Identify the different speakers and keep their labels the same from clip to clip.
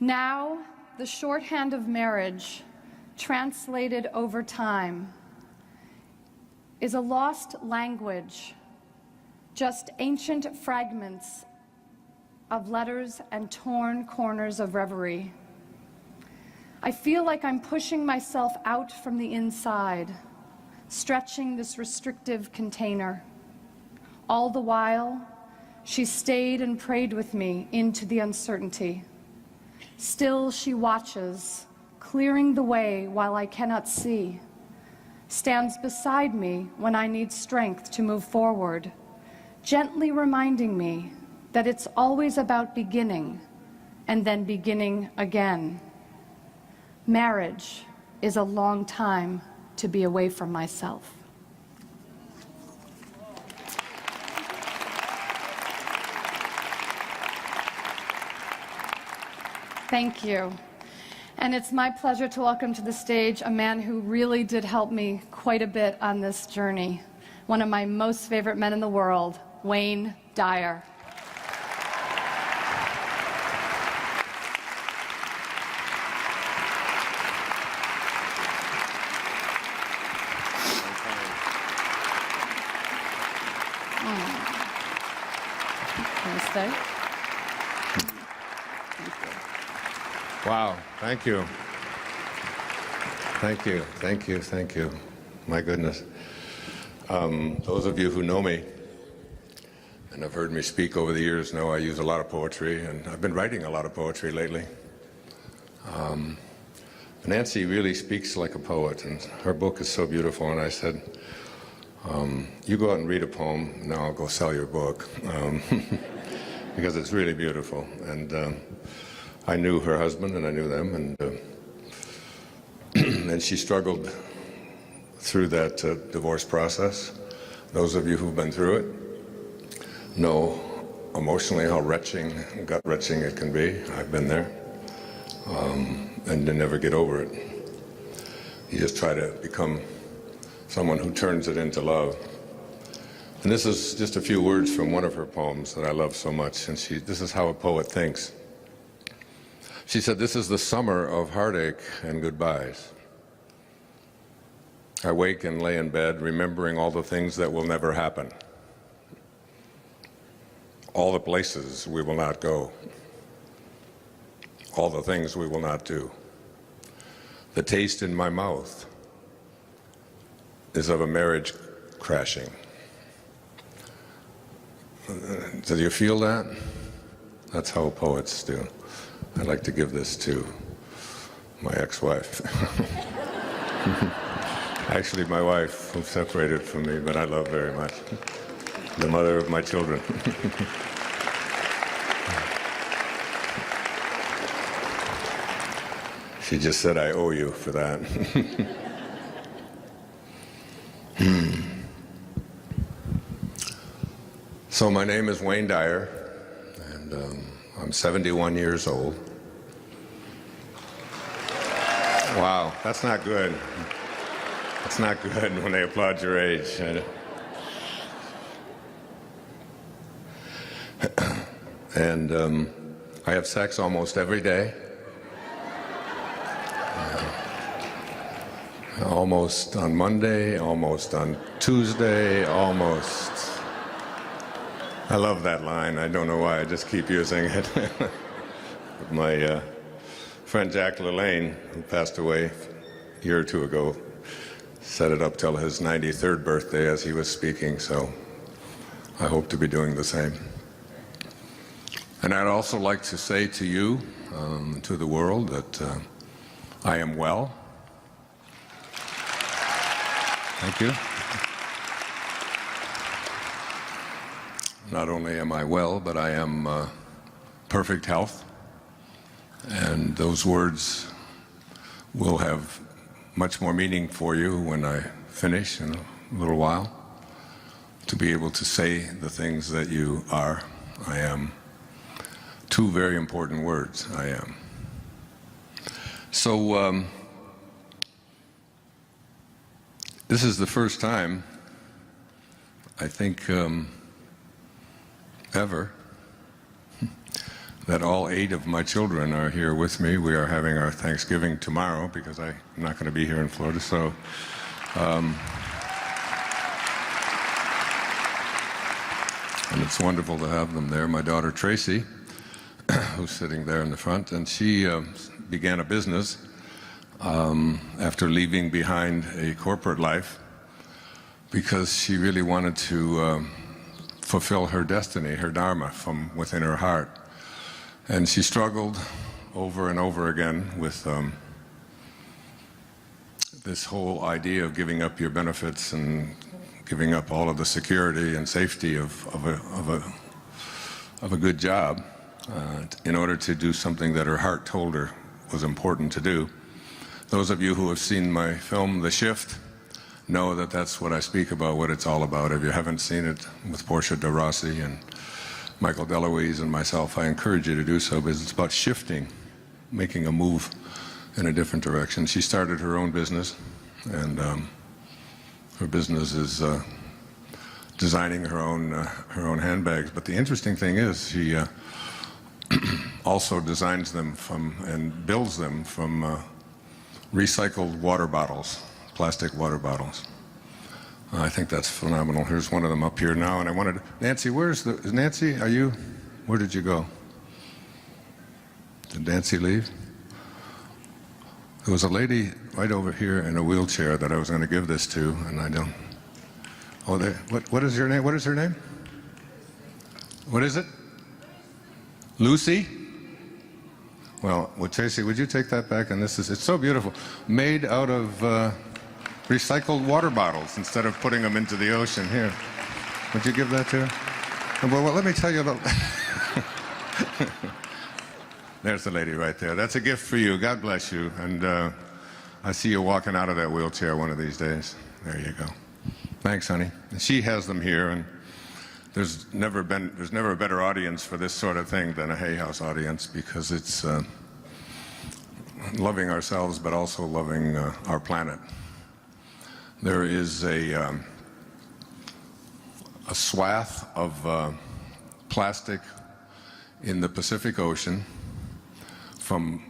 Speaker 1: Now, the shorthand of marriage, translated over time, is a lost language, just ancient fragments of letters and torn corners of reverie. I feel like I'm pushing myself out from the inside, stretching this restrictive container. All the while, she stayed and prayed with me into the uncertainty. Still she watches, clearing the way while I cannot see, stands beside me when I need strength to move forward, gently reminding me that it's always about beginning and then beginning again. Marriage is a long time to be away from myself. Thank you. And it's my pleasure to welcome to the stage a man who really did help me quite a bit on this journey. One of my most favorite men in the world, Wayne Dyer. Can I stay?
Speaker 2: Wow, thank you. Thank you, thank you, thank you. My goodness. Those of you who know me and have heard me speak over the years know I use a lot of poetry, and I've been writing a lot of poetry lately. Nancy really speaks like a poet, and her book is so beautiful, and I said, you go out and read a poem, now I'll go sell your book, because it's really beautiful. And I knew her husband, and I knew them, and and she struggled through that divorce process. Those of you who've been through it know emotionally how wrenching, gut-wrenching it can be. I've been there, and to never get over it. You just try to become someone who turns it into love. And this is just a few words from one of her poems that I love so much, and this is how a poet thinks. She said, "This is the summer of heartache and goodbyes. I wake and lay in bed, remembering all the things that will never happen, all the places we will not go, all the things we will not do. The taste in my mouth is of a marriage crashing." Do you feel that? That's how poets do. I'd like to give this to my ex-wife. Actually, my wife, who separated from me, but I love very much. The mother of my children. She just said, "I owe you for that." So my name is Wayne Dyer, and I'm 71 years old. Wow, that's not good. That's not good when they applaud your age. And I have sex almost every day. Almost on Monday, almost on Tuesday, almost. I love that line. I don't know why, I just keep using it. My friend Jack LaLanne, who passed away a year or two ago, set it up till his 93rd birthday as he was speaking, so I hope to be doing the same. And I'd also like to say to you, to the world, that I am well. Thank you. Not only am I well, but I am perfect health. And those words will have much more meaning for you when I finish in a little while, to be able to say the things that you are. I am. Two very important words, I am. So this is the first time, I think, ever, that all 8 of my children are here with me. We are having our Thanksgiving tomorrow because I'm not going to be here in Florida. So, and it's wonderful to have them there. My daughter Tracy, who's sitting there in the front, and she began a business after leaving behind a corporate life because she really wanted to fulfill her destiny, her dharma from within her heart. And she struggled over and over again with this whole idea of giving up your benefits and giving up all of the security and safety of a good job in order to do something that her heart told her was important to do. Those of you who have seen my film, The Shift, know that that's what I speak about, what it's all about. If you haven't seen it with Portia de Rossi and Michael DeLuise and myself, I encourage you to do so because it's about shifting, making a move in a different direction. She started her own business, and her business is designing her own handbags. But the interesting thing is she also designs them from and builds them from recycled water bottles, plastic water bottles. I think that's phenomenal. Here's one of them up here now, and I wanted Nancy. Is Nancy? Are you? Where did you go? Did Nancy leave? There was a lady right over here in a wheelchair that I was going to give this to, and I don't. Oh, there. What is your name? What is her name? What is it? Lucy? Well, Tracy, would you take that back? And it's so beautiful. Made out of recycled water bottles instead of putting them into the ocean. Here. Would you give that to her? Well, let me tell you about... There's the lady right there. That's a gift for you. God bless you. And I see you walking out of that wheelchair one of these days. There you go. Thanks, honey. And she has them here, and there's never a better audience for this sort of thing than a Hay House audience, because it's loving ourselves but also loving our planet. There is a swath of plastic in the Pacific Ocean from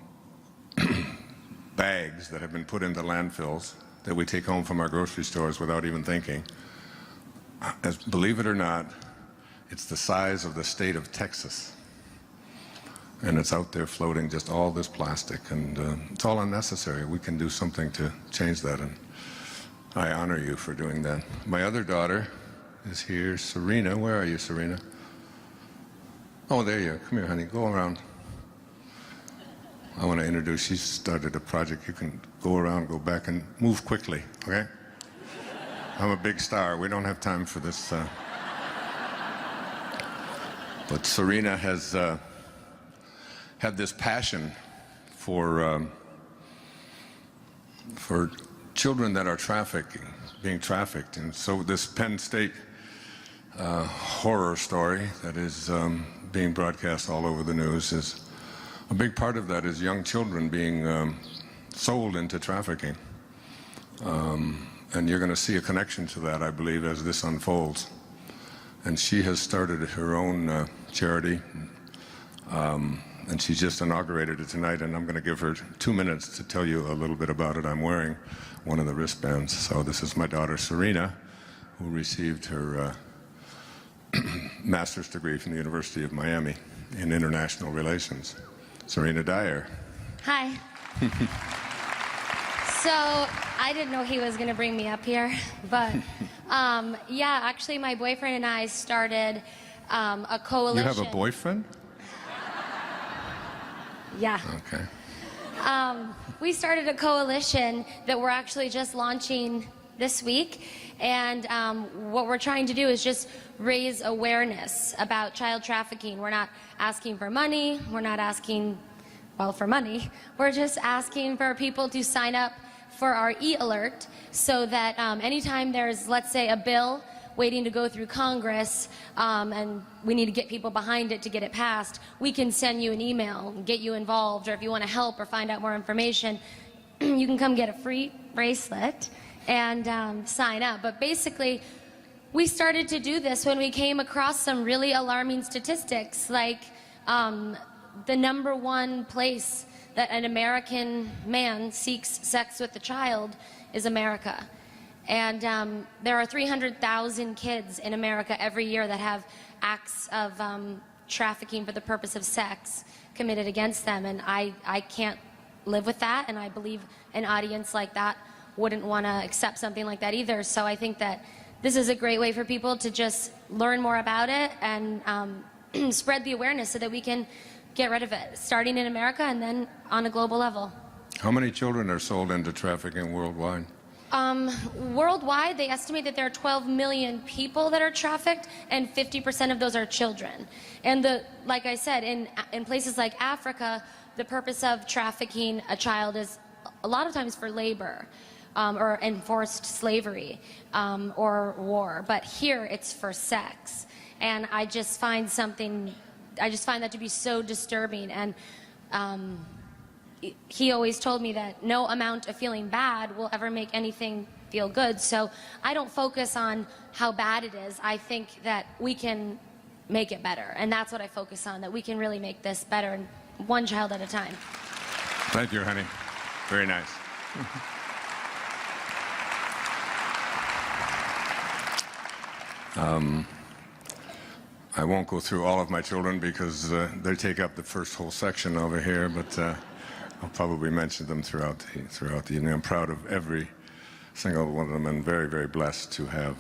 Speaker 2: bags that have been put into landfills that we take home from our grocery stores without even thinking. Believe it or not, it's the size of the state of Texas. And it's out there floating, just all this plastic, and it's all unnecessary. We can do something to change that, and I honor you for doing that. My other daughter is here, Serena. Where are you, Serena? Oh, there you are. Come here, honey. Go around. I want to introduce, she started a project. You can go around, go back, and move quickly, okay? I'm a big star. We don't have time for this. But Serena has had this passion for children that are being trafficked. And so this Penn State horror story that is being broadcast all over the news is a big part of that is young children being sold into trafficking. And you're going to see a connection to that, I believe, as this unfolds. And she has started her own charity, and she just inaugurated it tonight, and I'm going to give her 2 minutes to tell you a little bit about it. I'm wearing one of the wristbands. So this is my daughter, Serena, who received her master's degree from the University of Miami in international relations. Serena Dyer.
Speaker 3: Hi. So I didn't know he was going to bring me up here, but yeah, actually my boyfriend and I started a coalition.
Speaker 2: You have a boyfriend?
Speaker 3: Yeah.
Speaker 2: Okay.
Speaker 3: We started a coalition that we're actually just launching this week, and what we're trying to do is just raise awareness about child trafficking. We're not asking for money. We're not asking, well, for money. We're just asking for people to sign up for our e-alert so that anytime there's, let's say, a bill waiting to go through Congress and we need to get people behind it to get it passed, we can send you an email and get you involved, or if you want to help or find out more information, you can come get a free bracelet and sign up. But basically, we started to do this when we came across some really alarming statistics, like the number one place that an American man seeks sex with a child is America. And there are 300,000 kids in America every year that have acts of trafficking for the purpose of sex committed against them. And I can't live with that, and I believe an audience like that wouldn't want to accept something like that either. So I think that this is a great way for people to just learn more about it and spread the awareness so that we can get rid of it, starting in America and then on a global level.
Speaker 2: How many children are sold into trafficking worldwide?
Speaker 3: Worldwide, they estimate that there are 12 million people that are trafficked, and 50% of those are children. And like I said, in places like Africa, the purpose of trafficking a child is a lot of times for labor, or enforced slavery, or war. But here, it's for sex. And I just find that to be so disturbing. And he always told me that no amount of feeling bad will ever make anything feel good. So I don't focus on how bad it is. I think that we can make it better. And that's what I focus on, that we can really make this better, one child at a time.
Speaker 2: Thank you, honey. Very nice. I won't go through all of my children because they take up the first whole section over here, but I'll probably mention them throughout the evening. I'm proud of every single one of them, and very, very blessed to have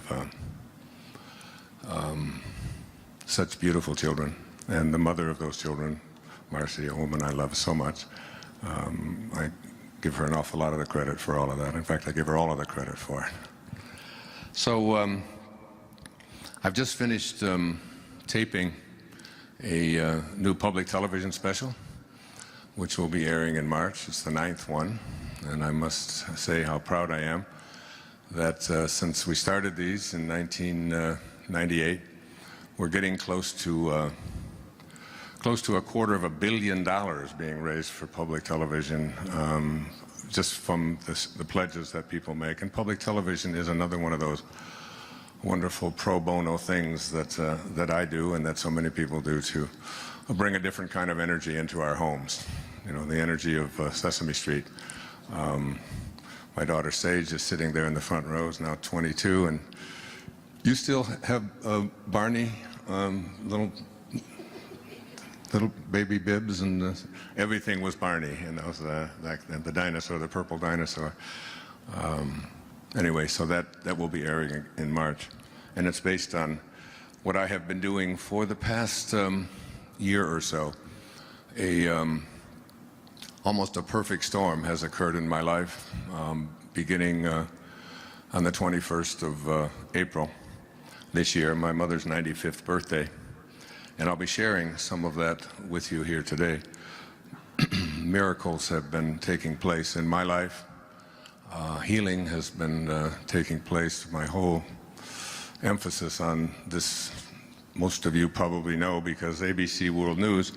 Speaker 2: such beautiful children. And the mother of those children, Marcy, a woman I love so much, I give her an awful lot of the credit for all of that. In fact, I give her all of the credit for it. So I've just finished taping a new public television special, which will be airing in March. It's the 9th one, and I must say how proud I am that since we started these in 1998, we're getting close to $250 million being raised for public television, just from the pledges that people make. And public television is another one of those wonderful pro bono things that I do and that so many people do to bring a different kind of energy into our homes. You know, the energy of Sesame Street. My daughter Sage is sitting there in the front rows, now 22, and you still have Barney, little baby Bibs, and everything was Barney, and that was the dinosaur, the purple dinosaur. Anyway, so that will be airing in March, and it's based on what I have been doing for the past year or so. Almost a perfect storm has occurred in my life, beginning on the 21st of April this year, my mother's 95th birthday, and I'll be sharing some of that with you here today. Miracles have been taking place in my life. Healing has been taking place. My whole emphasis on this, most of you probably know because ABC World News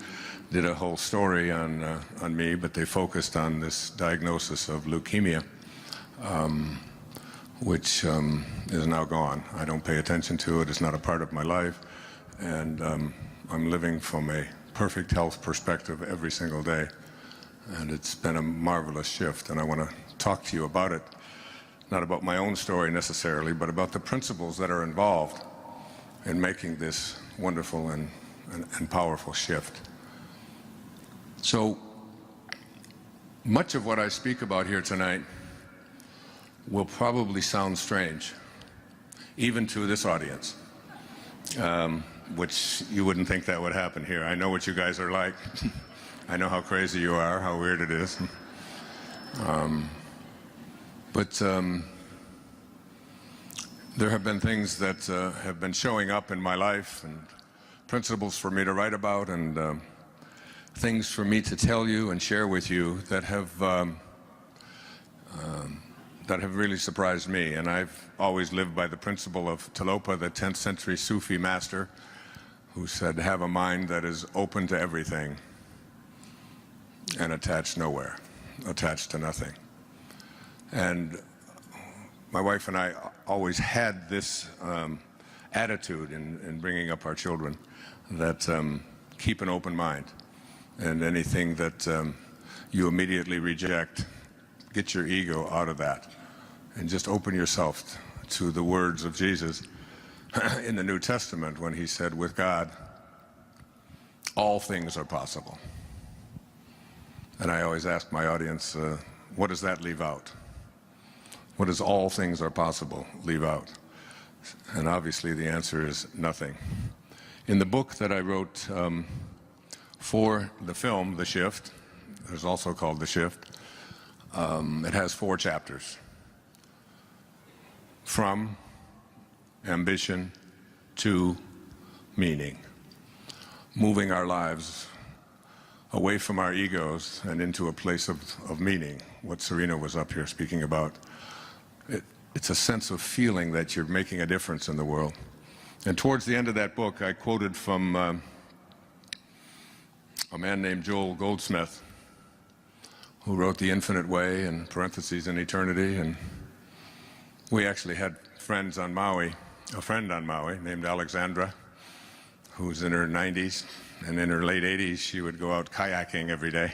Speaker 2: did a whole story on me, but they focused on this diagnosis of leukemia, which is now gone. I don't pay attention to it. It's not a part of my life. And I'm living from a perfect health perspective every single day. And it's been a marvelous shift, and I want to talk to you about it, not about my own story necessarily, but about the principles that are involved in making this wonderful and powerful shift. So much of what I speak about here tonight will probably sound strange, even to this audience, which you wouldn't think that would happen here. I know what you guys are like. I know how crazy you are, how weird it is. But there have been things that have been showing up in my life, and principles for me to write about, and things for me to tell you and share with you that have really surprised me. And I've always lived by the principle of Tilopa, the 10th century Sufi master, who said, have a mind that is open to everything and attached nowhere, attached to nothing. And my wife and I always had this attitude in bringing up our children, that keep an open mind. and anything that you immediately reject. Get your ego out of that and just open yourself to the words of Jesus in the New Testament when he said, with God, all things are possible. And I always ask my audience, what does that leave out? What does all things are possible leave out? And obviously the answer is nothing. In the book that I wrote for the film, The Shift, it's also called The Shift, it has 4 chapters. From ambition to meaning. Moving our lives away from our egos and into a place of meaning, what Serena was up here speaking about. It's a sense of feeling that you're making a difference in the world. And towards the end of that book, I quoted from a man named Joel Goldsmith, who wrote The Infinite Way, in parentheses, in eternity. And we actually had friends on Maui, a friend on Maui named Alexandra, who's in her 90s, and in her late 80s, she would go out kayaking every day.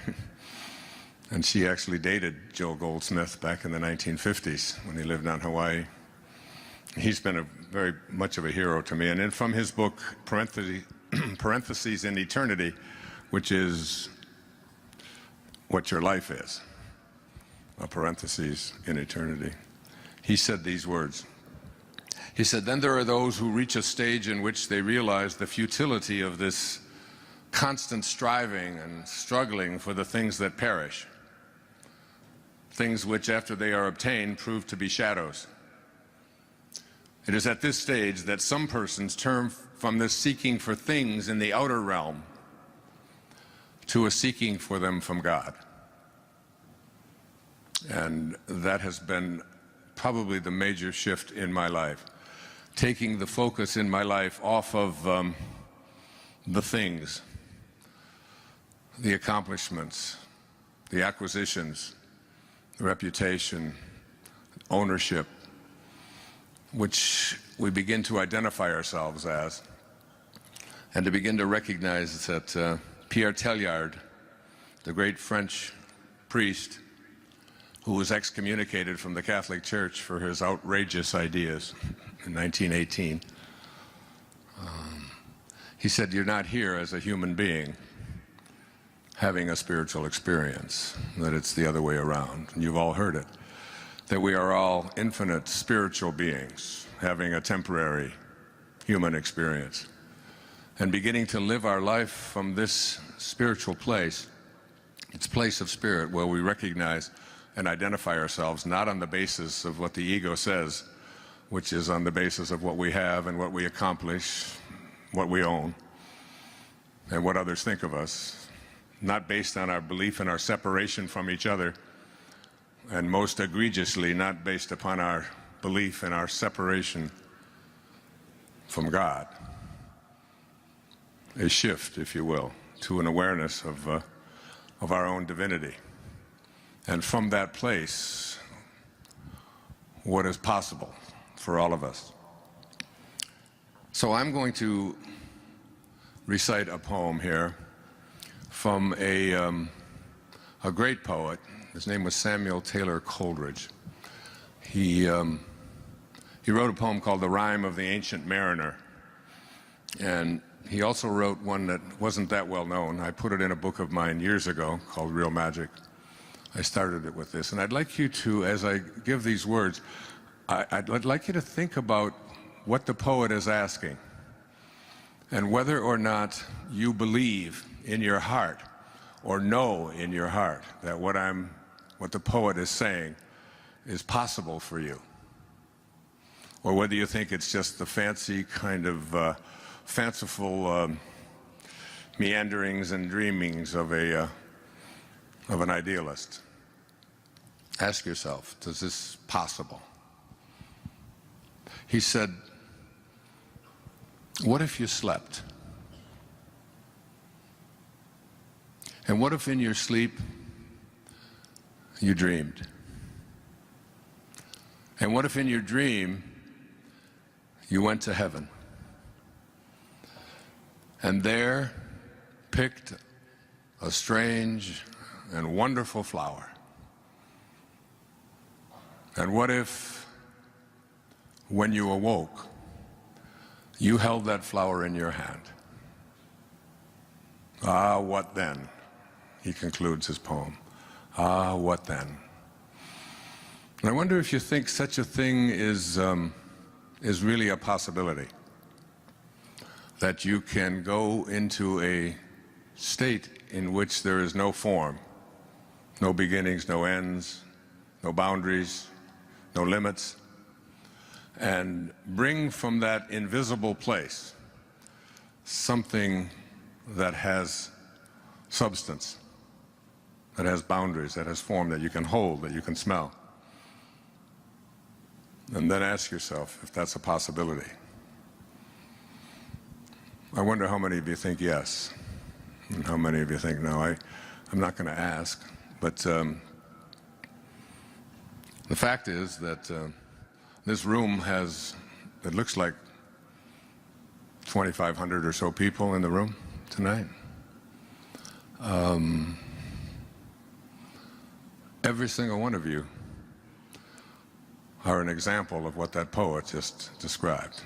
Speaker 2: And she actually dated Joel Goldsmith back in the 1950s when he lived on Hawaii. He's been very much of a hero to me. And then from his book, Parentheses in Eternity, which is what your life is, a parentheses in eternity, he said these words. He said, then there are those who reach a stage in which they realize the futility of this constant striving and struggling for the things that perish, things which, after they are obtained, prove to be shadows. It is at this stage that some persons turn from this seeking for things in the outer realm to a seeking for them from God. And that has been probably the major shift in my life, taking the focus in my life off of the things, the accomplishments, the acquisitions, the reputation, ownership, which we begin to identify ourselves as, and to begin to recognize that Pierre Teilhard, the great French priest who was excommunicated from the Catholic Church for his outrageous ideas in 1918, he said, you're not here as a human being having a spiritual experience, that it's the other way around. And you've all heard it, that we are all infinite spiritual beings having a temporary human experience and beginning to live our life from this spiritual place, its place of spirit, where we recognize and identify ourselves not on the basis of what the ego says, which is on the basis of what we have and what we accomplish, what we own, and what others think of us, not based on our belief in our separation from each other, and most egregiously, not based upon our belief in our separation from God. A shift, if you will, to an awareness of our own divinity. And from that place, what is possible for all of us. So I'm going to recite a poem here from a great poet. His name was Samuel Taylor Coleridge. He wrote a poem called The Rime of the Ancient Mariner. And he also wrote one that wasn't that well known. I put it in a book of mine years ago called Real Magic. I started it with this. And I'd like you to, as I give these words, I'd like you to think about what the poet is asking and whether or not you believe in your heart or know in your heart that what the poet is saying is possible for you, or whether you think it's just the fancy kind of fanciful meanderings and dreamings of an idealist. Ask yourself, is this possible? He said, what if you slept? And what if in your sleep you dreamed? And what if in your dream you went to heaven and there picked a strange and wonderful flower. And what if, when you awoke, you held that flower in your hand? Ah, what then? He concludes his poem. Ah, what then? And I wonder if you think such a thing is really a possibility. That you can go into a state in which there is no form, no beginnings, no ends, no boundaries, no limits, and bring from that invisible place something that has substance, that has boundaries, that has form, that you can hold, that you can smell. And then ask yourself if that's a possibility. I wonder how many of you think yes, and how many of you think no. I'm not going to ask, but the fact is that this room has, it looks like 2,500 or so people in the room tonight. Every single one of you are an example of what that poet just described.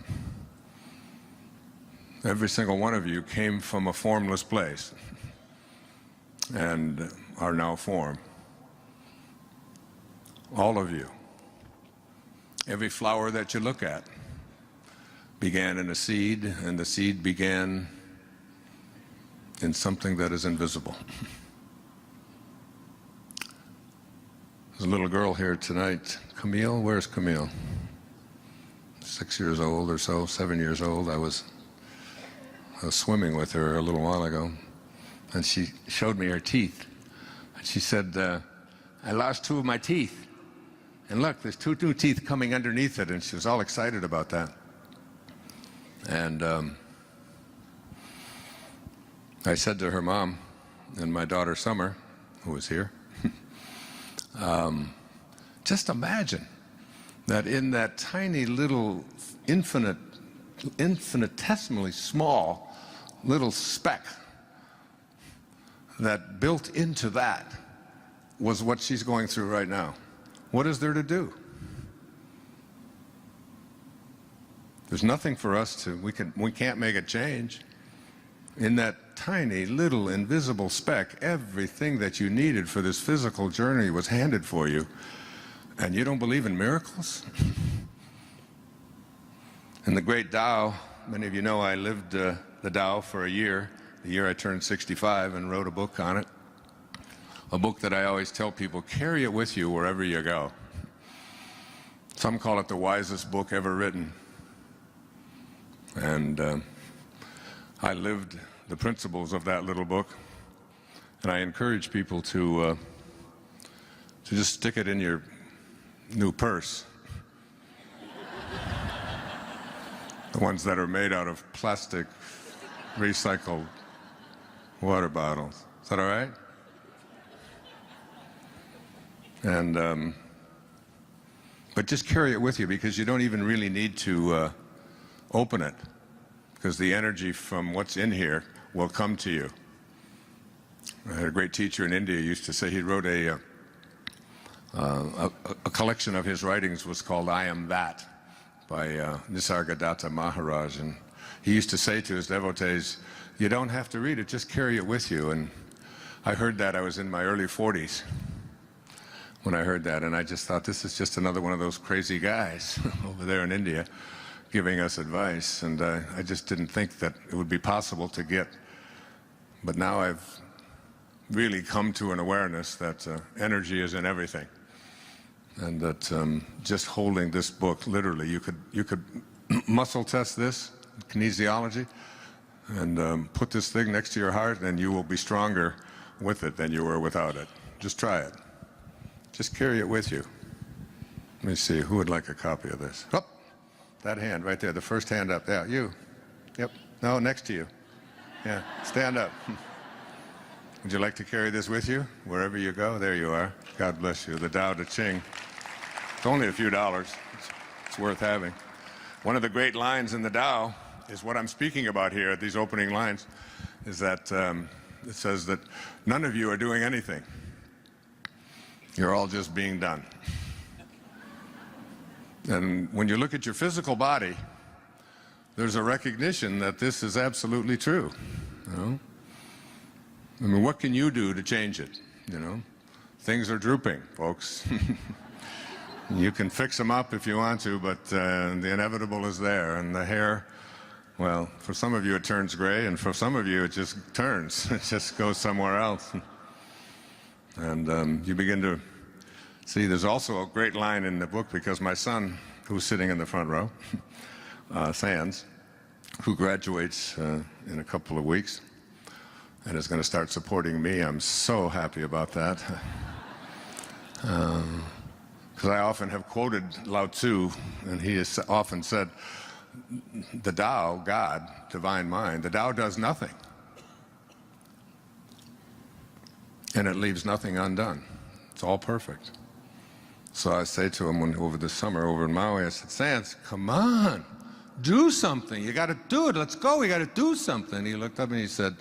Speaker 2: Every single one of you came from a formless place and are now form. All of you. Every flower that you look at began in a seed, and the seed began in something that is invisible. There's a little girl here tonight. Camille, where's Camille? 6 years old or so, 7 years old. I was swimming with her a little while ago, and she showed me her teeth. And she said, I lost 2 of my teeth. And look, there's 2 new teeth coming underneath it, and she was all excited about that. And I said to her mom and my daughter Summer, who was here, just imagine that in that tiny little infinitesimally small little speck that built into that was what she's going through right now. What is there to do? There's nothing for us to, we can't make a change. In that tiny little invisible speck, everything that you needed for this physical journey was handed for you. And you don't believe in miracles? In the great Tao, many of you know I lived the Tao for a year, the year I turned 65, and wrote a book on it. A book that I always tell people, carry it with you wherever you go. Some call it the wisest book ever written. And I lived the principles of that little book, and I encourage people to just stick it in your new purse. The ones that are made out of plastic, recycled water bottles. Is that all right? And but just carry it with you, because you don't even really need to open it, because the energy from what's in here will come to you. I had a great teacher in India who used to say, he wrote a collection of his writings was called I Am That, by Nisargadatta Maharaj, and he used to say to his devotees, you don't have to read it, just carry it with you. And I heard that, I was in my early 40s when I heard that, and I just thought, this is just another one of those crazy guys over there in India giving us advice, and I just didn't think that it would be possible to get. But now I've really come to an awareness that energy is in everything, and that just holding this book, literally, you could muscle test this, kinesiology, and put this thing next to your heart, and you will be stronger with it than you were without it. Just try it. Just carry it with you. Let me see, who would like a copy of this? Oh, that hand right there, the first hand up. Yeah, you. Yep. No, next to you. Yeah, stand up. Would you like to carry this with you wherever you go? There you are. God bless you. The Tao Te Ching. It's only a few dollars. It's worth having. One of the great lines in the Tao is what I'm speaking about here at these opening lines, is that that says that none of you are doing anything. You're all just being done. And when you look at your physical body, there's a recognition that this is absolutely true. You know? I mean, what can you do to change it? You know, things are drooping, folks. You can fix them up if you want to, but the inevitable is there. And the hair, well, for some of you it turns gray, and for some of you it just turns. It just goes somewhere else. And you begin to see, there's also a great line in the book, because my son, who's sitting in the front row, Sands, who graduates in a couple of weeks and is going to start supporting me. I'm so happy about that. Because I often have quoted Lao Tzu, and he has often said, the Tao, God, divine mind, the Tao does nothing. And it leaves nothing undone. It's all perfect. So I say to him over the summer over in Maui, I said, Sands, come on, do something. You got to do it. Let's go. We got to do something. He looked up and he said,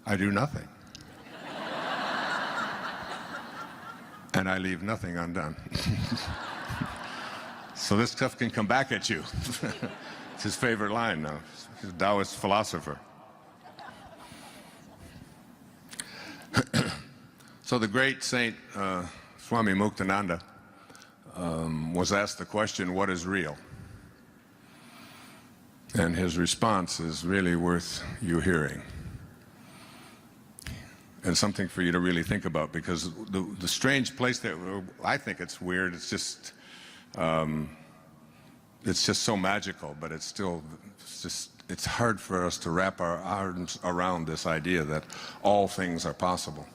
Speaker 2: I do nothing. And I leave nothing undone. So this stuff can come back at you. It's his favorite line now. He's a Taoist philosopher. So the great Saint Swami Muktananda was asked the question, what is real? And his response is really worth you hearing. And something for you to really think about, because the strange place that I think it's weird, it's just so magical, but it's still, it's hard for us to wrap our arms around this idea that all things are possible.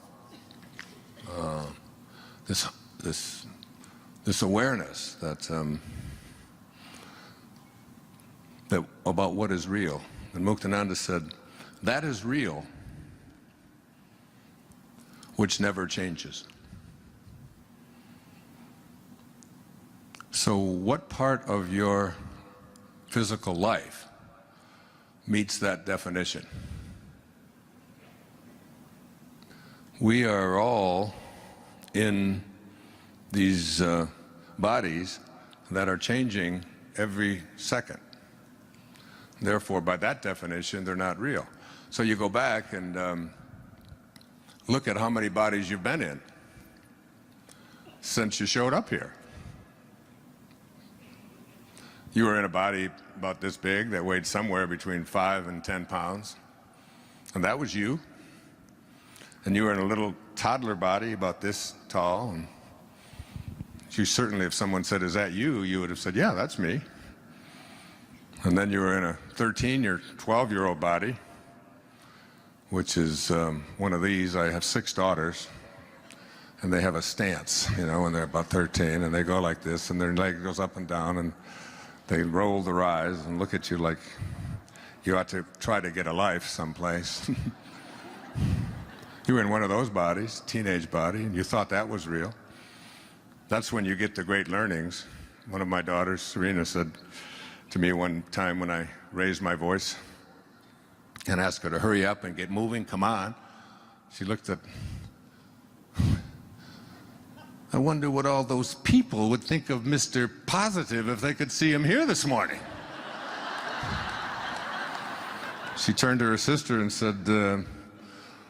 Speaker 2: This awareness that about what is real. And Muktananda said, that is real, which never changes. So what part of your physical life meets that definition? We are all in these bodies that are changing every second. Therefore, by that definition, they're not real. So you go back and look at how many bodies you've been in since you showed up here. You were in a body about this big that weighed somewhere between 5 and 10 pounds, and that was you. And you were in a little toddler body about this tall, and you certainly, if someone said, is that you, you would have said, yeah, that's me. And then you were in a 13 or 12-year-old body, which is one of these. I have 6 daughters, and they have a stance, you know, when they're about 13, and they go like this, and their leg goes up and down, and they roll their eyes and look at you like you ought to try to get a life someplace. You were in one of those bodies, teenage body, and you thought that was real. That's when you get the great learnings. One of my daughters, Serena, said to me one time when I raised my voice and asked her to hurry up and get moving, come on. She looked at, I wonder what all those people would think of Mr. Positive if they could see him here this morning. She turned to her sister and said,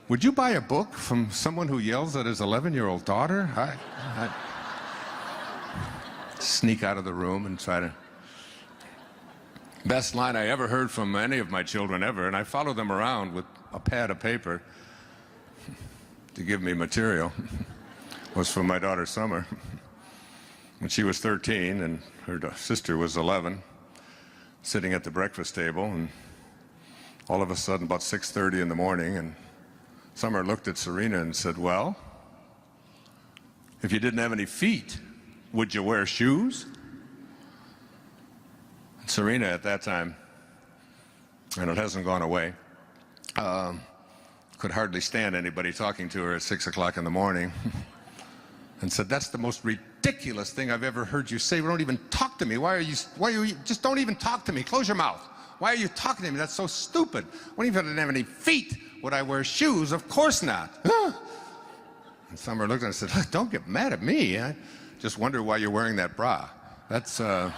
Speaker 2: would you buy a book from someone who yells at his 11-year-old daughter? I'd sneak out of the room and try to. Best line I ever heard from any of my children ever, and I followed them around with a pad of paper to give me material, was from my daughter Summer. When she was 13 and her sister was 11, sitting at the breakfast table, and all of a sudden about 6:30 in the morning, and Summer looked at Serena and said, well, if you didn't have any feet, would you wear shoes? And Serena at that time, and it hasn't gone away, could hardly stand anybody talking to her at 6 o'clock in the morning, and said, that's the most ridiculous thing I've ever heard you say. Don't even talk to me. Why are you, just don't even talk to me. Close your mouth. Why are you talking to me? That's so stupid. What if you didn't have any feet? Would I wear shoes? Of course not. And Summer looked at me and said, don't get mad at me. I just wonder why you're wearing that bra. That's, so...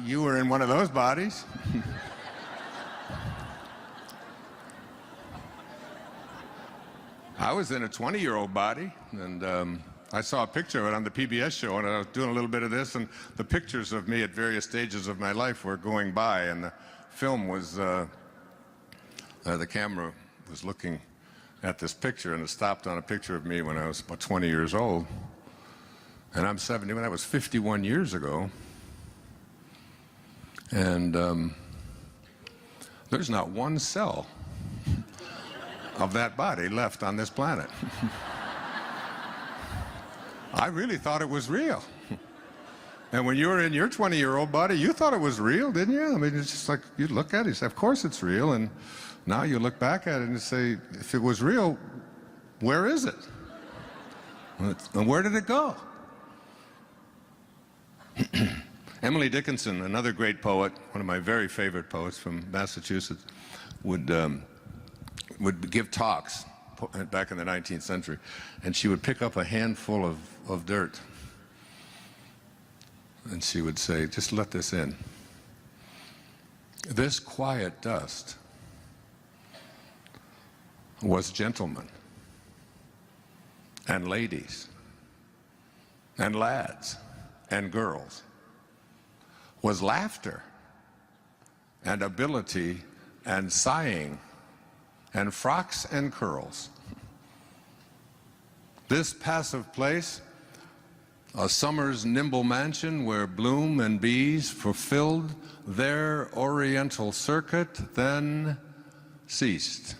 Speaker 2: you were in one of those bodies. I was in a 20-year-old body, and I saw a picture of it on the PBS show, and I was doing a little bit of this, and the pictures of me at various stages of my life were going by, and the film was, the camera was looking at this picture, and it stopped on a picture of me when I was about 20 years old. And I'm 70, when that was 51 years ago. And there's not one cell of that body left on this planet. I really thought it was real. And when you were in your 20-year-old body, you thought it was real, didn't you? I mean, it's just like, you look at it, you say, of course it's real. And now you look back at it and you say, if it was real, where is it? And where did it go? Emily Dickinson, another great poet, one of my very favorite poets from Massachusetts, would give talks back in the 19th century, and she would pick up a handful of dirt, and she would say, just let this in. This quiet dust was gentlemen and ladies and lads and girls, was laughter and ability and sighing and frocks and curls. This passive place, a summer's nimble mansion where bloom and bees fulfilled their oriental circuit, then ceased,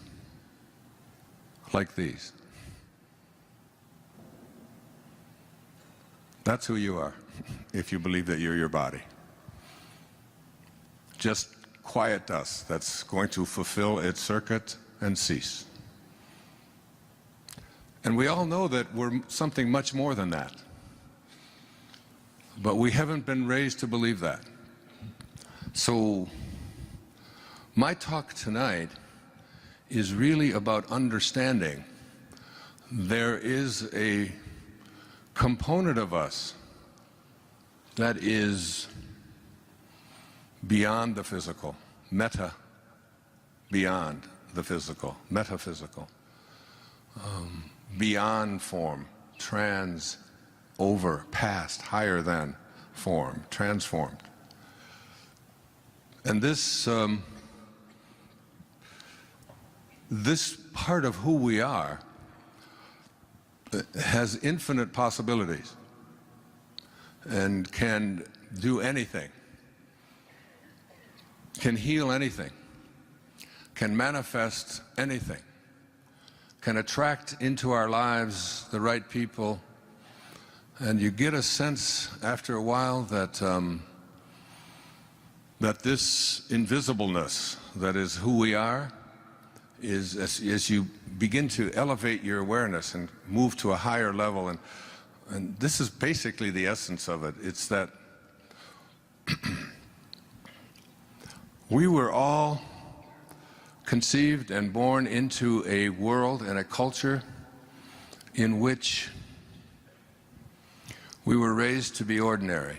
Speaker 2: like these. That's who you are, if you believe that you're your body. Just quiet dust that's going to fulfill its circuit and cease. And we all know that we're something much more than that. But we haven't been raised to believe that. So my talk tonight is really about understanding there is a component of us that is beyond the physical, beyond the physical, metaphysical, beyond form, over, past, higher than form, transformed. And this part of who we are has infinite possibilities and can do anything, can heal anything, can manifest anything, can attract into our lives the right people. And you get a sense after a while that that this invisibleness that is who we are is, as you begin to elevate your awareness and move to a higher level, and this is basically the essence of it. It's that we were all conceived and born into a world and a culture in which we were raised to be ordinary.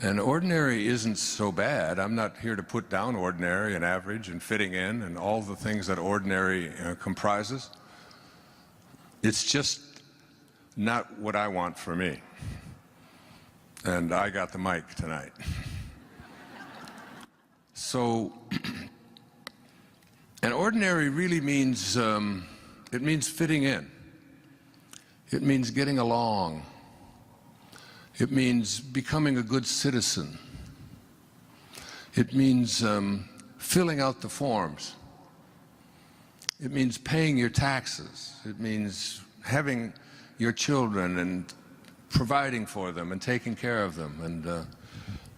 Speaker 2: And ordinary isn't so bad. I'm not here to put down ordinary and average and fitting in and all the things that ordinary comprises. It's just not what I want for me. And I got the mic tonight. So, and ordinary really means, it means fitting in. It means getting along. It means becoming a good citizen. It means filling out the forms. It means paying your taxes. It means having your children and providing for them and taking care of them and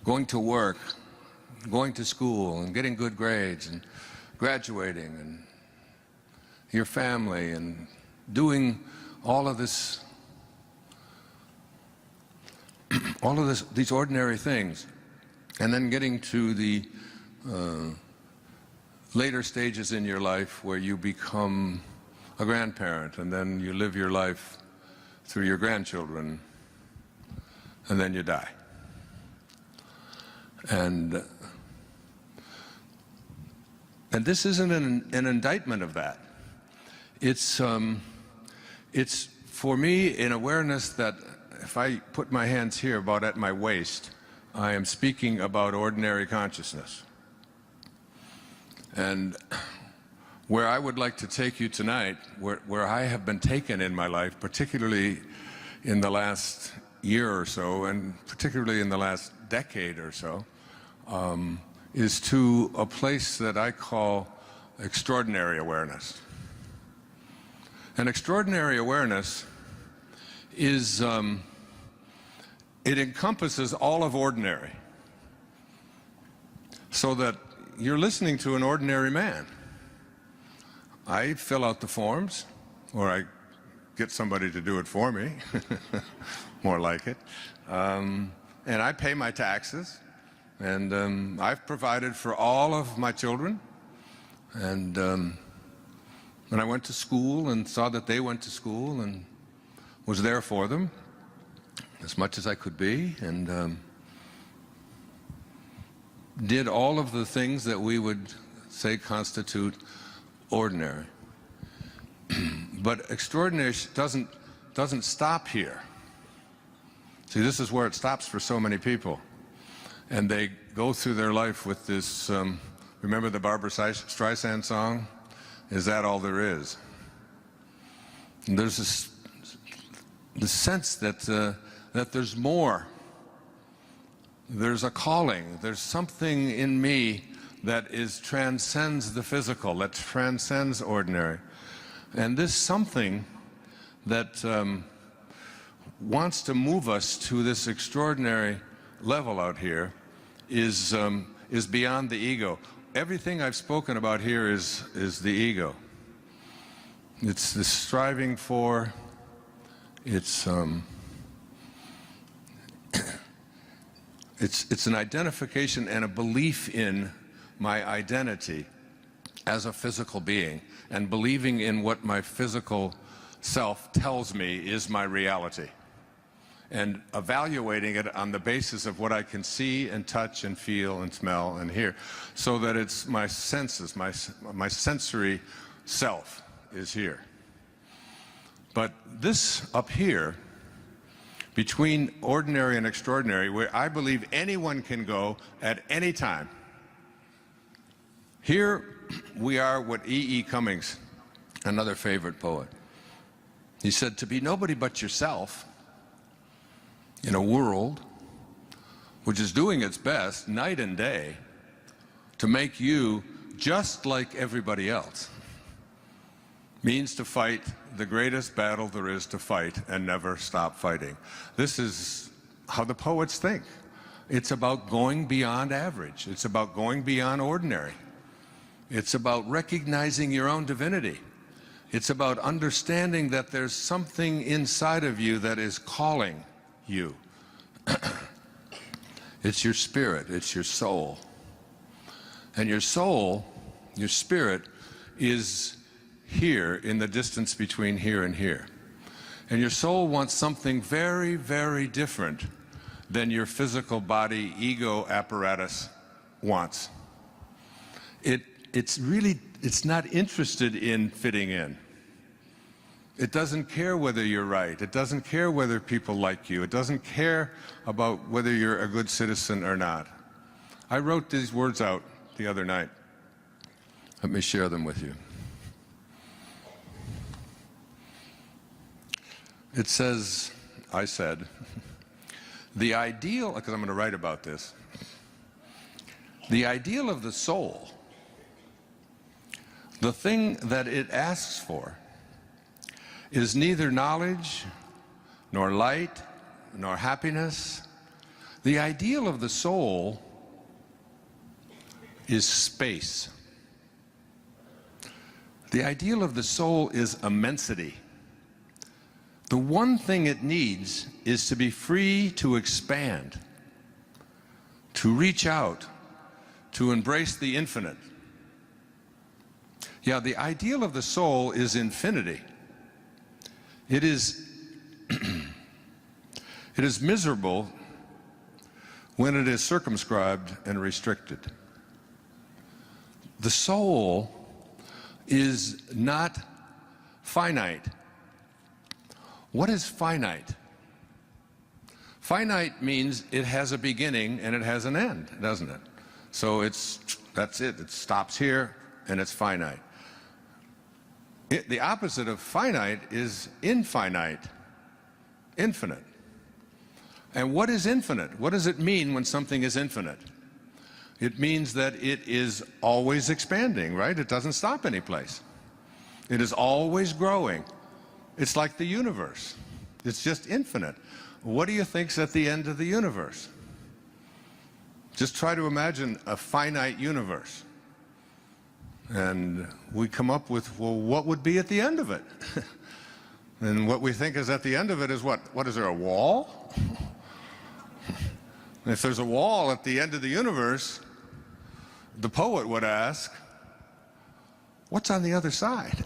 Speaker 2: going to work, going to school and getting good grades and graduating and your family and doing all of this all of these ordinary things, and then getting to the later stages in your life where you become a grandparent, and then you live your life through your grandchildren, and then you die. And this isn't an indictment of that. It's for me an awareness that if I put my hands here about at my waist, I am speaking about ordinary consciousness. And where I would like to take you tonight, where I have been taken in my life, particularly in the last year or so, and particularly in the last decade or so, is to a place that I call extraordinary awareness. And extraordinary awareness is, it encompasses all of ordinary, so that you're listening to an ordinary man. I fill out the forms, or I get somebody to do it for me, more like it, and I pay my taxes, and I've provided for all of my children, and I went to school and saw that they went to school and was there for them as much as I could be, and did all of the things that we would say constitute ordinary. But extraordinary doesn't stop here. See, this is where it stops for so many people. And they go through their life with this, remember the Barbra Streisand song? Is that all there is? And there's this sense that there's more. There's a calling. There's something in me that transcends the physical, that transcends ordinary. And this something that wants to move us to this extraordinary level out here is beyond the ego. Everything I've spoken about here is the ego. It's the striving for, it's an identification and a belief in my identity as a physical being, and believing in what my physical self tells me is my reality, and evaluating it on the basis of what I can see and touch and feel and smell and hear, so that it's my senses, my sensory self is here. But this up here, between ordinary and extraordinary, where I believe anyone can go at any time. Here we are what E.E. Cummings, another favorite poet, he said, to be nobody but yourself in a world which is doing its best night and day to make you just like everybody else means to fight the greatest battle there is to fight and never stop fighting. This is how the poets think. It's about going beyond average. It's about going beyond ordinary. It's about recognizing your own divinity. It's about understanding that there's something inside of you that is calling you. It's your spirit, it's your soul. And your soul, your spirit, is here in the distance between here and here. And your soul wants something very, very different than your physical body ego apparatus wants. It's not interested in fitting in. It doesn't care whether you're right. It doesn't care whether people like you. It doesn't care about whether you're a good citizen or not. I wrote these words out the other night. Let me share them with you. It says, I said, the ideal, because I'm going to write about this, the ideal of the soul, the thing that it asks for, is neither knowledge, nor light, nor happiness. The ideal of the soul is space. The ideal of the soul is immensity. the one thing it needs is to be free to expand, to reach out, to embrace the infinite. Yeah, the ideal of the soul is infinity. It is, it is miserable when it is circumscribed and restricted. The soul is not finite. What is finite? Finite means it has a beginning and it has an end, doesn't it? So that's it. It stops here and it's finite. The opposite of finite is infinite, infinite. And what is infinite? What does it mean when something is infinite? It means that it is always expanding, right? It doesn't stop any place. It is always growing. It's like the universe. It's just infinite. What do you think's at the end of the universe? Just try to imagine a finite universe. And we come up with, well, what would be at the end of it? And what we think is at the end of it is what? What is there, a wall? If there's a wall at the end of the universe, the poet would ask, what's on the other side?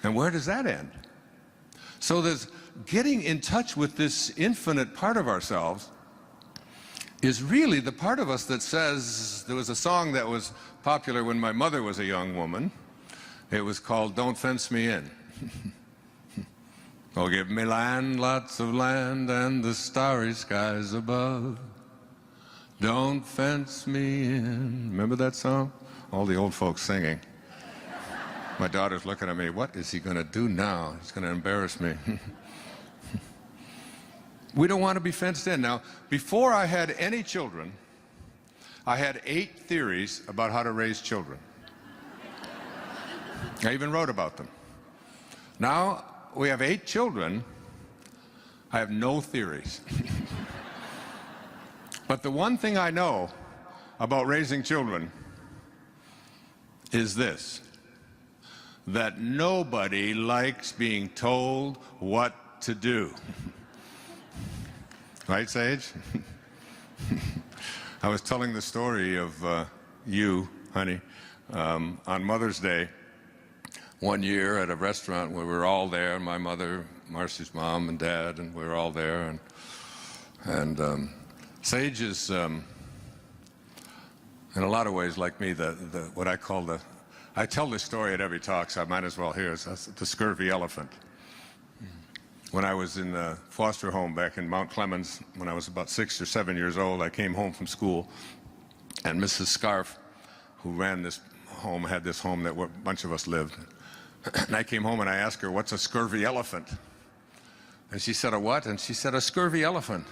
Speaker 2: And where does that end? So there's getting in touch with this infinite part of ourselves is really the part of us that says, there was a song that was popular when my mother was a young woman. It was called Don't Fence Me In. Oh, give me land, lots of land, and the starry skies above. Don't fence me in. Remember that song? All the old folks singing. My daughter's looking at me, what is he going to do now? He's going to embarrass me. We don't want to be fenced in. Now, before I had any children, I had 8 theories about how to raise children. I even wrote about them. Now we have 8 children. I have no theories. But the one thing I know about raising children is this, that nobody likes being told what to do. Right, Sage? I was telling the story of you, honey, on Mother's Day one year at a restaurant where we were all there, my mother, Marcy's mom and dad, and we were all there. And Sage is, in a lot of ways, like me, what I call I tell this story at every talk, so I might as well hear it. It's the scurvy elephant. When I was in the foster home back in Mount Clemens, when I was about 6 or 7 years old, I came home from school, and Mrs. Scarf, who ran this home, had this home that a bunch of us lived. And I came home and I asked her, what's a scurvy elephant? And she said, a what? And she said, a scurvy elephant.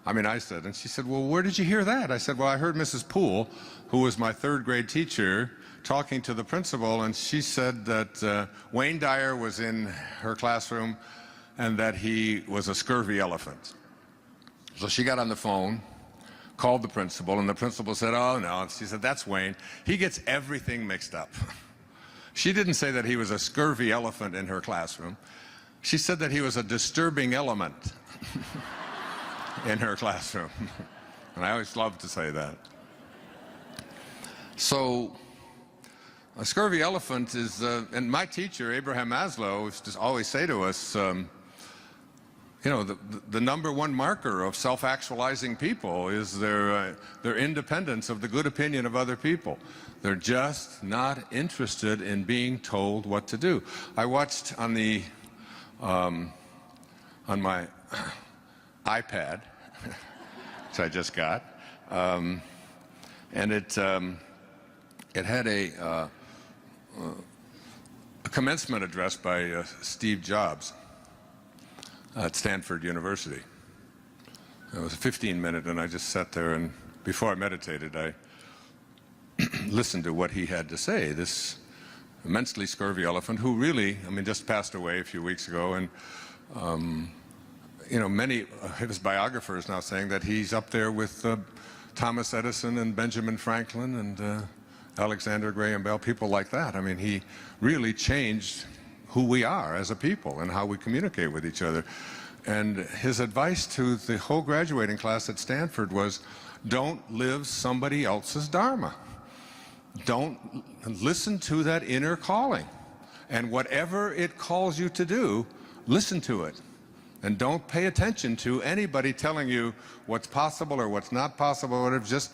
Speaker 2: I said, and she said, well, where did you hear that? I said, well, I heard Mrs. Poole, who was my 3rd grade teacher, talking to the principal, and she said that Wayne Dyer was in her classroom and that he was a scurvy elephant. So she got on the phone, called the principal, and the principal said, oh, no. And she said, that's Wayne. He gets everything mixed up. She didn't say that he was a scurvy elephant in her classroom. She said that he was a disturbing element in her classroom. And I always loved to say that. So a scurvy elephant is, and my teacher, Abraham Maslow, used to always say to us, you know, the number one marker of self-actualizing people is their independence of the good opinion of other people. They're just not interested in being told what to do. I watched on on my iPad, which I just got, and it had a commencement address by Steve Jobs at Stanford University. It was a 15-minute, and I just sat there, and before I meditated, I listened to what he had to say. This immensely scurvy elephant, who really, just passed away a few weeks ago, and you know, many of his biographers now saying that he's up there with Thomas Edison and Benjamin Franklin and Alexander Graham Bell, people like that. He really changed who we are as a people and how we communicate with each other. And his advice to the whole graduating class at Stanford was, don't live somebody else's dharma. Don't listen to that inner calling. And whatever it calls you to do, listen to it. And don't pay attention to anybody telling you what's possible or what's not possible, or whatever. Just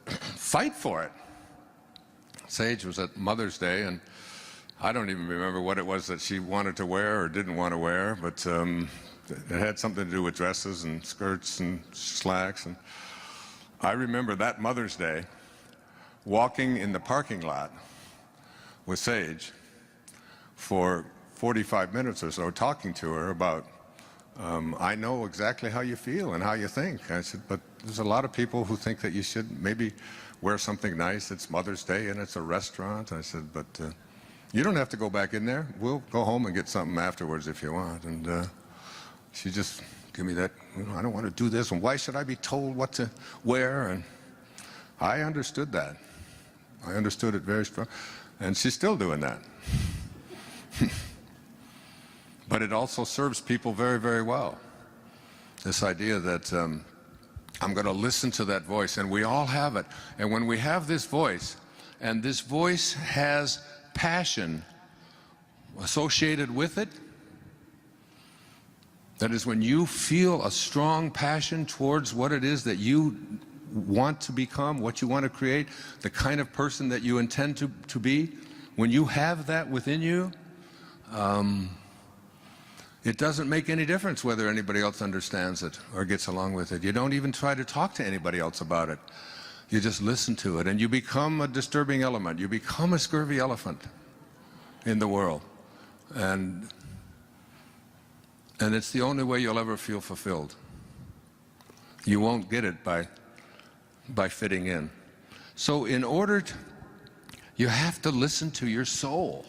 Speaker 2: fight for it. Sage was at Mother's Day, and I don't even remember what it was that she wanted to wear or didn't want to wear, but it had something to do with dresses and skirts and slacks. And I remember that Mother's Day walking in the parking lot with Sage for 45 minutes or so, talking to her about, I know exactly how you feel and how you think. I said, but there's a lot of people who think that you should maybe wear something nice. It's Mother's Day and it's a restaurant. I said, but you don't have to go back in there. We'll go home and get something afterwards if you want. And she just gave me that, I don't want to do this, and why should I be told what to wear? And I understood that. I understood it very strong. And she's still doing that. But it also serves people very, very well. This idea that I'm going to listen to that voice, and we all have it. And when we have this voice, and this voice has passion associated with it, that is, when you feel a strong passion towards what it is that you want to become, what you want to create, the kind of person that you intend to be, when you have that within you, it doesn't make any difference whether anybody else understands it or gets along with it. You don't even try to talk to anybody else about it. You just listen to it, and you become a disturbing element. You become a scurvy elephant in the world. And it's the only way you'll ever feel fulfilled. You won't get it by fitting in. So in order to, you have to listen to your soul.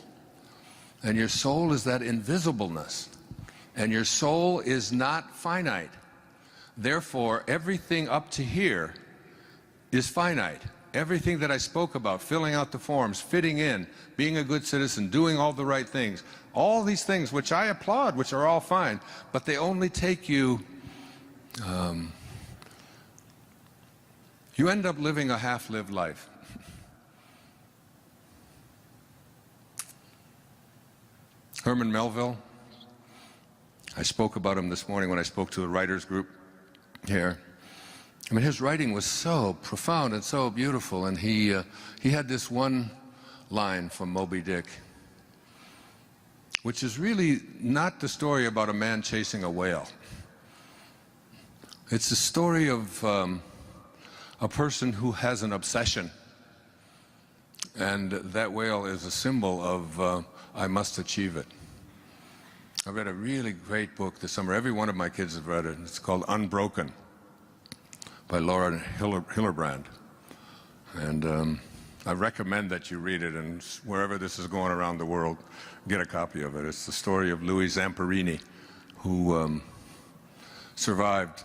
Speaker 2: And your soul is that invisibleness. And your soul is not finite. Therefore, everything up to here is finite. Everything that I spoke about, filling out the forms, fitting in, being a good citizen, doing all the right things, all these things which I applaud, which are all fine, but they only take you, you end up living a half-lived life. Herman Melville, I spoke about him this morning when I spoke to the writers group here. I mean, his writing was so profound and so beautiful, and he had this one line from Moby Dick, which is really not the story about a man chasing a whale. It's the story of a person who has an obsession, and that whale is a symbol of I must achieve it. I read a really great book this summer. Every one of my kids have read it. It's called Unbroken by Laura Hillerbrand. And I recommend that you read it, and wherever this is going around the world, get a copy of it. It's the story of Louis Zamperini, who survived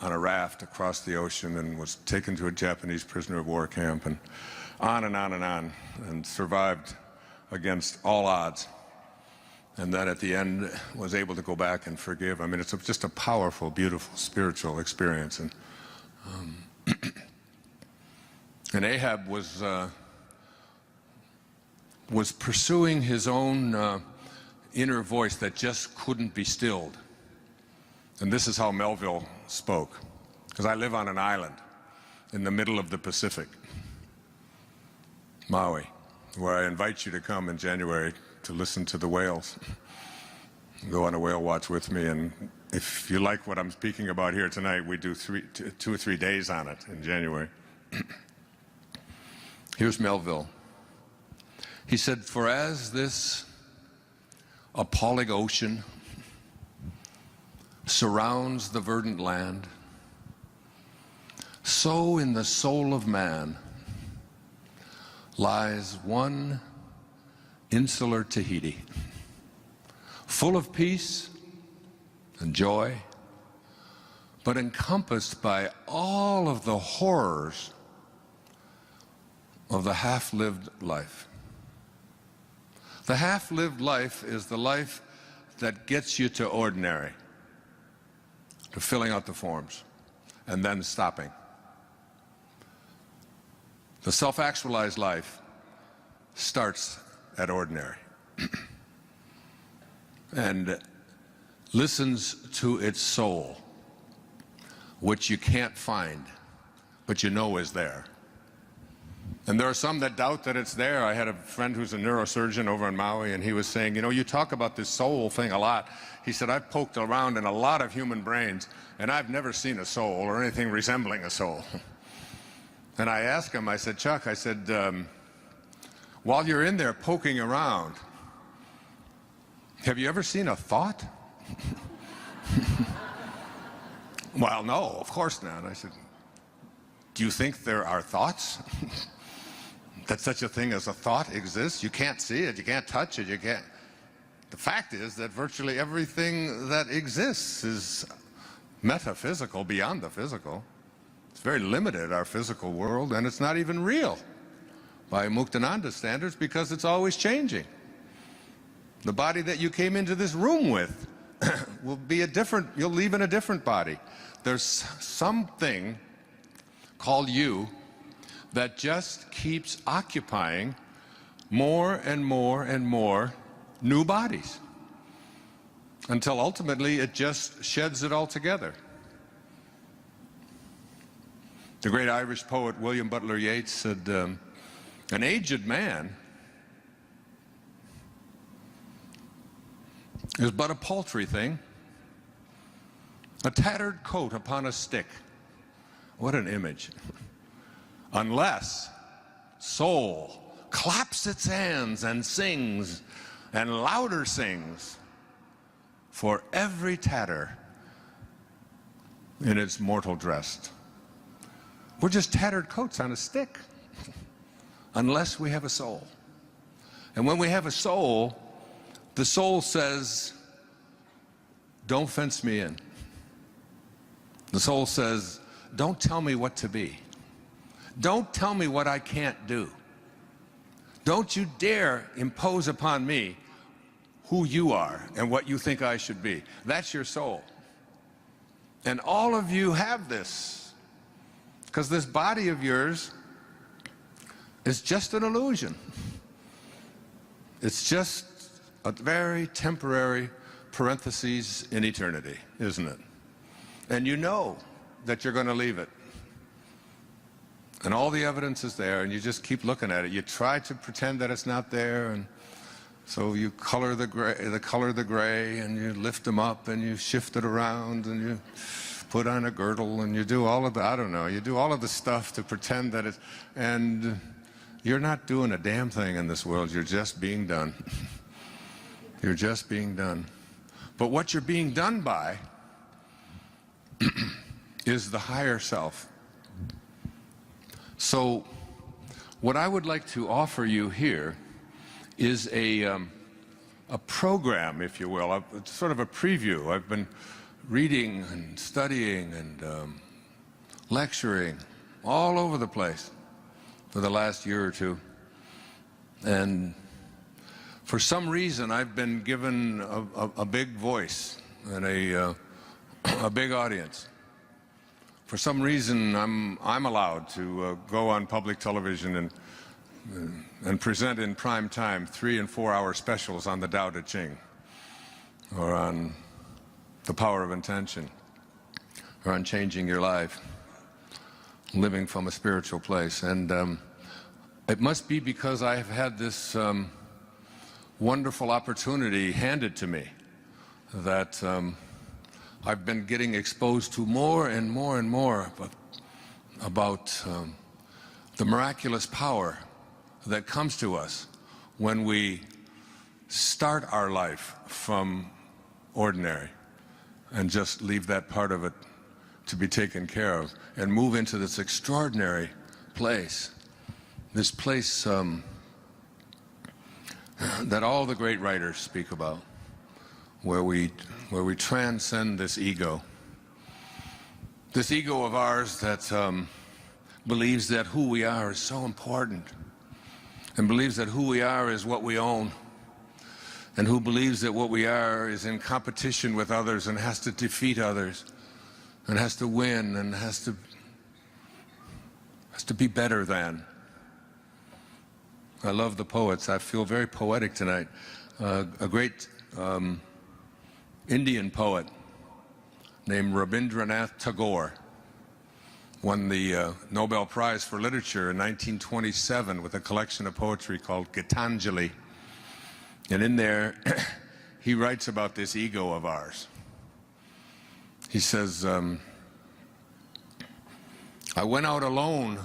Speaker 2: on a raft across the ocean and was taken to a Japanese prisoner of war camp, and on and on and on, and survived against all odds. And then at the end was able to go back and forgive. I mean, it's just a powerful, beautiful, spiritual experience. And and Ahab was pursuing his own inner voice that just couldn't be stilled. And this is how Melville spoke. Because I live on an island in the middle of the Pacific, Maui, where I invite you to come in January to listen to the whales. Go on a whale watch with me, and if you like what I'm speaking about here tonight, we do 2 or 3 days on it in January. Here's Melville. He said, "For as this appalling ocean surrounds the verdant land, so in the soul of man lies one insular Tahiti, full of peace and joy, but encompassed by all of the horrors of the half-lived life. The half-lived life is the life that gets you to ordinary, to filling out the forms, and then stopping. The self-actualized life starts at ordinary and listens to its soul, which you can't find, but you know is there. And there are some that doubt that it's there. I had a friend who's a neurosurgeon over in Maui, and he was saying, you know, you talk about this soul thing a lot. He said, I've poked around in a lot of human brains, and I've never seen a soul or anything resembling a soul. And I asked him, I said, Chuck, I said, while you're in there poking around, have you ever seen a thought? Well, no, of course not. I said, do you think there are thoughts? That such a thing as a thought exists? You can't see it, you can't touch it, you can't. The fact is that virtually everything that exists is metaphysical, beyond the physical. It's very limited, our physical world, and it's not even real by Muktananda standards because it's always changing. The body that you came into this room with will be a different, you'll leave in a different body. There's something called you that just keeps occupying more and more and more new bodies until ultimately it just sheds it all together. The great Irish poet William Butler Yeats said, an aged man is but a paltry thing, a tattered coat upon a stick. What an image. Unless soul claps its hands and sings, and louder sings, for every tatter in its mortal dress. We're just tattered coats on a stick, unless we have a soul. And when we have a soul, the soul says, don't fence me in. The soul says, don't tell me what to be. Don't tell me what I can't do. Don't you dare impose upon me who you are and what you think I should be. That's your soul. And all of you have this, because this body of yours is just an illusion. It's just a very temporary parenthesis in eternity, isn't it? And you know that you're going to leave it. And all the evidence is there, and you just keep looking at it. You try to pretend that it's not there, and so you color the gray, and you lift them up, and you shift it around, and you put on a girdle, and you do all of the, I don't know, you do all of the stuff to pretend that it's, and you're not doing a damn thing in this world. You're just being done. You're just being done. But what you're being done by is the higher self. So what I would like to offer you here is a program, if you will, sort of a preview. I've been reading and studying and lecturing all over the place for the last year or two. And for some reason, I've been given a big voice and a big audience. For some reason, I'm allowed to go on public television and present in prime time 3- and 4-hour specials on the Tao Te Ching, or on the power of intention, or on changing your life, living from a spiritual place. And it must be because I have had this wonderful opportunity handed to me that I've been getting exposed to more and more and more about the miraculous power that comes to us when we start our life from ordinary and just leave that part of it to be taken care of and move into this extraordinary place, this place that all the great writers speak about, where we transcend this ego of ours that believes that who we are is so important, and believes that who we are is what we own, and who believes that what we are is in competition with others and has to defeat others and has to win and has to be better than. I love the poets. I feel very poetic tonight. A great Indian poet named Rabindranath Tagore won the Nobel Prize for Literature in 1927 with a collection of poetry called Gitanjali. And in there, he writes about this ego of ours. He says, I went out alone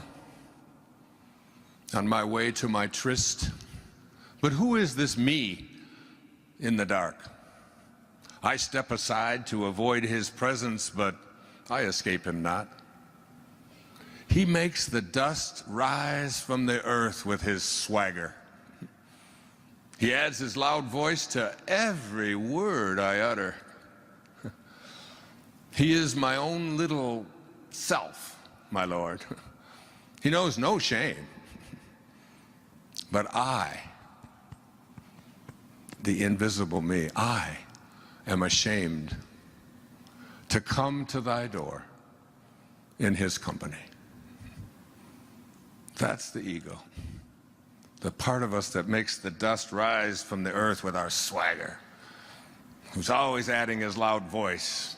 Speaker 2: on my way to my tryst, but who is this me in the dark? I step aside to avoid his presence, but I escape him not. He makes the dust rise from the earth with his swagger. He adds his loud voice to every word I utter. He is my own little self, my Lord. He knows no shame. But I, the invisible me, I am ashamed to come to thy door in his company. That's the ego. The part of us that makes the dust rise from the earth with our swagger, who's always adding his loud voice.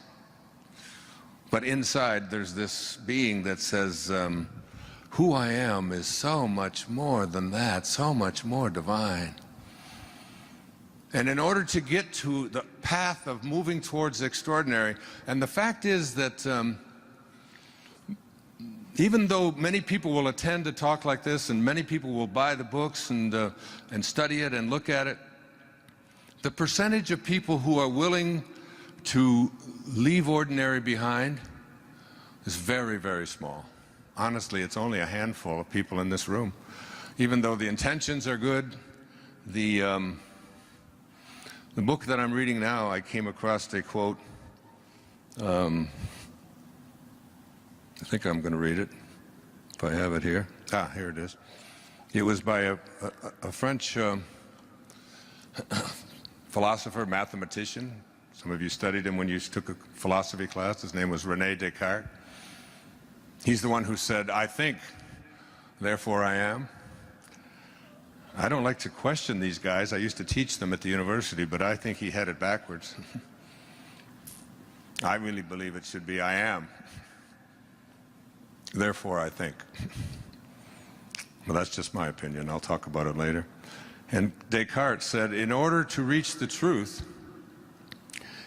Speaker 2: But inside there's this being that says, who I am is so much more than that, so much more divine. And in order to get to the path of moving towards extraordinary, and the fact is that even though many people will attend a talk like this and many people will buy the books and study it and look at it, the percentage of people who are willing to leave ordinary behind is very, very small. Honestly, it's only a handful of people in this room. Even though the intentions are good, the book that I'm reading now, I came across a quote. I think I'm going to read it, if I have it here. Ah, here it is. It was by a French philosopher, mathematician. Some of you studied him when you took a philosophy class. His name was René Descartes. He's the one who said, I think, therefore I am. I don't like to question these guys. I used to teach them at the university, but I think he had it backwards. I really believe it should be, I am. Therefore, I think. Well, that's just my opinion. I'll talk about it later. And Descartes said, in order to reach the truth,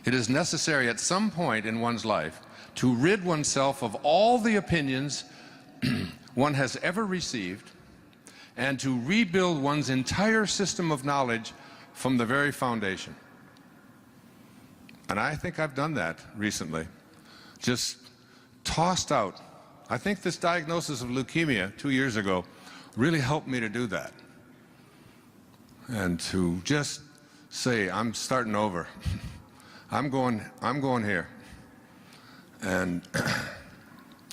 Speaker 2: it is necessary at some point in one's life to rid oneself of all the opinions one has ever received and to rebuild one's entire system of knowledge from the very foundation. And I think I've done that recently. Just tossed out. I think this diagnosis of leukemia 2 years ago really helped me to do that. And to just say, I'm starting over. I'm going here. And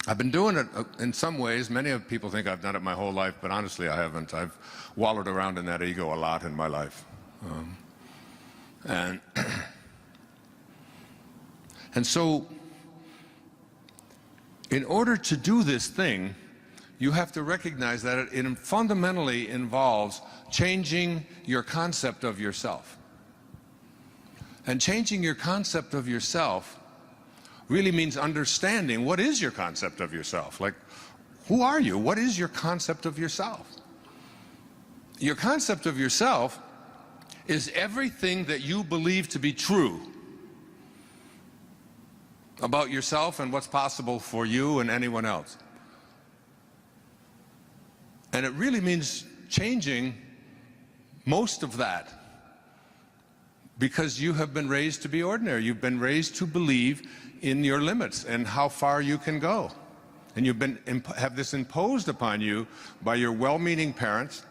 Speaker 2: I've been doing it in some ways. Many of people think I've done it my whole life, but honestly I haven't. I've wallowed around in that ego a lot in my life. And so in order to do this thing, you have to recognize that it fundamentally involves changing your concept of yourself. And changing your concept of yourself really means understanding what is your concept of yourself. Like, who are you? What is your concept of yourself? Your concept of yourself is everything that you believe to be true about yourself and what's possible for you and anyone else. And it really means changing most of that, because you have been raised to be ordinary. You've been raised to believe in your limits and how far you can go. And you've have this imposed upon you by your well-meaning parents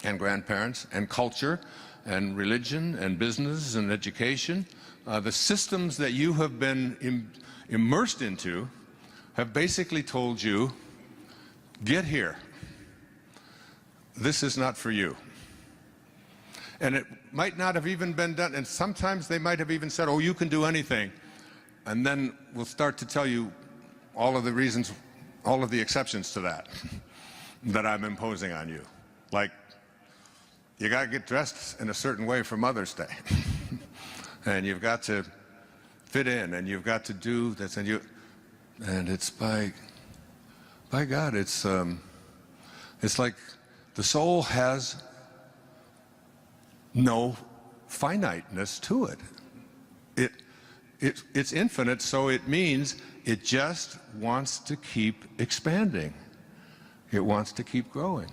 Speaker 2: and grandparents and culture and religion and business and education. The systems that you have been immersed into have basically told you, get here. This is not for you. And it might not have even been done, and sometimes they might have even said, oh, you can do anything. And then we'll start to tell you all of the reasons, all of the exceptions to that, that I'm imposing on you. Like, you got to get dressed in a certain way for Mother's Day. And you've got to fit in, and you've got to do this, and it's by God, it's like the soul has no finiteness to it. It's infinite, so it means it just wants to keep expanding. It wants to keep growing.